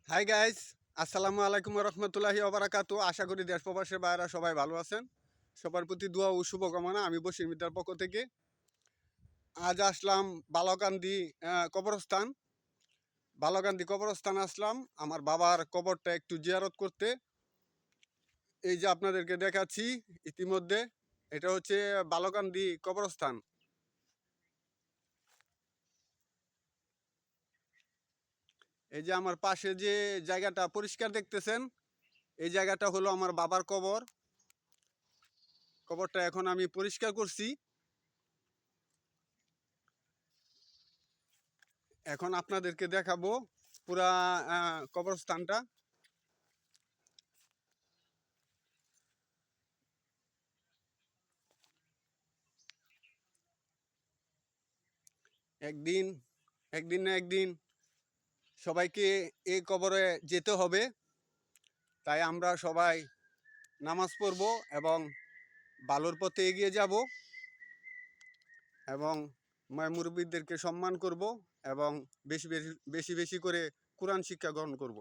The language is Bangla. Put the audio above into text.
হাই গাইস, আসসালামু আলাইকুম রহমতুল্লাহি ওবারাকাতু। আশা করি দেশ প্রবাসের বাইরা সবাই ভালো আছেন। সবার প্রতি দোয়া ও শুভকামনা। আমি বশির মিদ্দার পক্ষ থেকে আজ আসলাম বালকান্দি কবরস্থান। বালকান্দি কবরস্থান আসলাম আমার বাবার কবরটা একটু জিয়ারত করতে। এই যে আপনাদেরকে দেখাচ্ছি ইতিমধ্যে, এটা হচ্ছে বালকান্দি কবরস্থান। এই যে আমার পাশে যে জায়গাটা পরিষ্কার দেখতেছেন, এই জায়গাটা হলো আমার বাবার কবর। কবরটা এখন আমি পরিষ্কার করছি। এখন আপনাদেরকে দেখাবো পুরা কবরস্থানটা। একদিন একদিন না একদিন সবাইকে এই কবরে যেতে হবে। তাই আমরা সবাই নামাজ পড়ব এবং ভালোর পথে এগিয়ে যাব এবং মুরব্বীদেরকে সম্মান করব এবং বেশি বেশি বেশি বেশি করে কোরআন শিক্ষা গ্রহণ করব।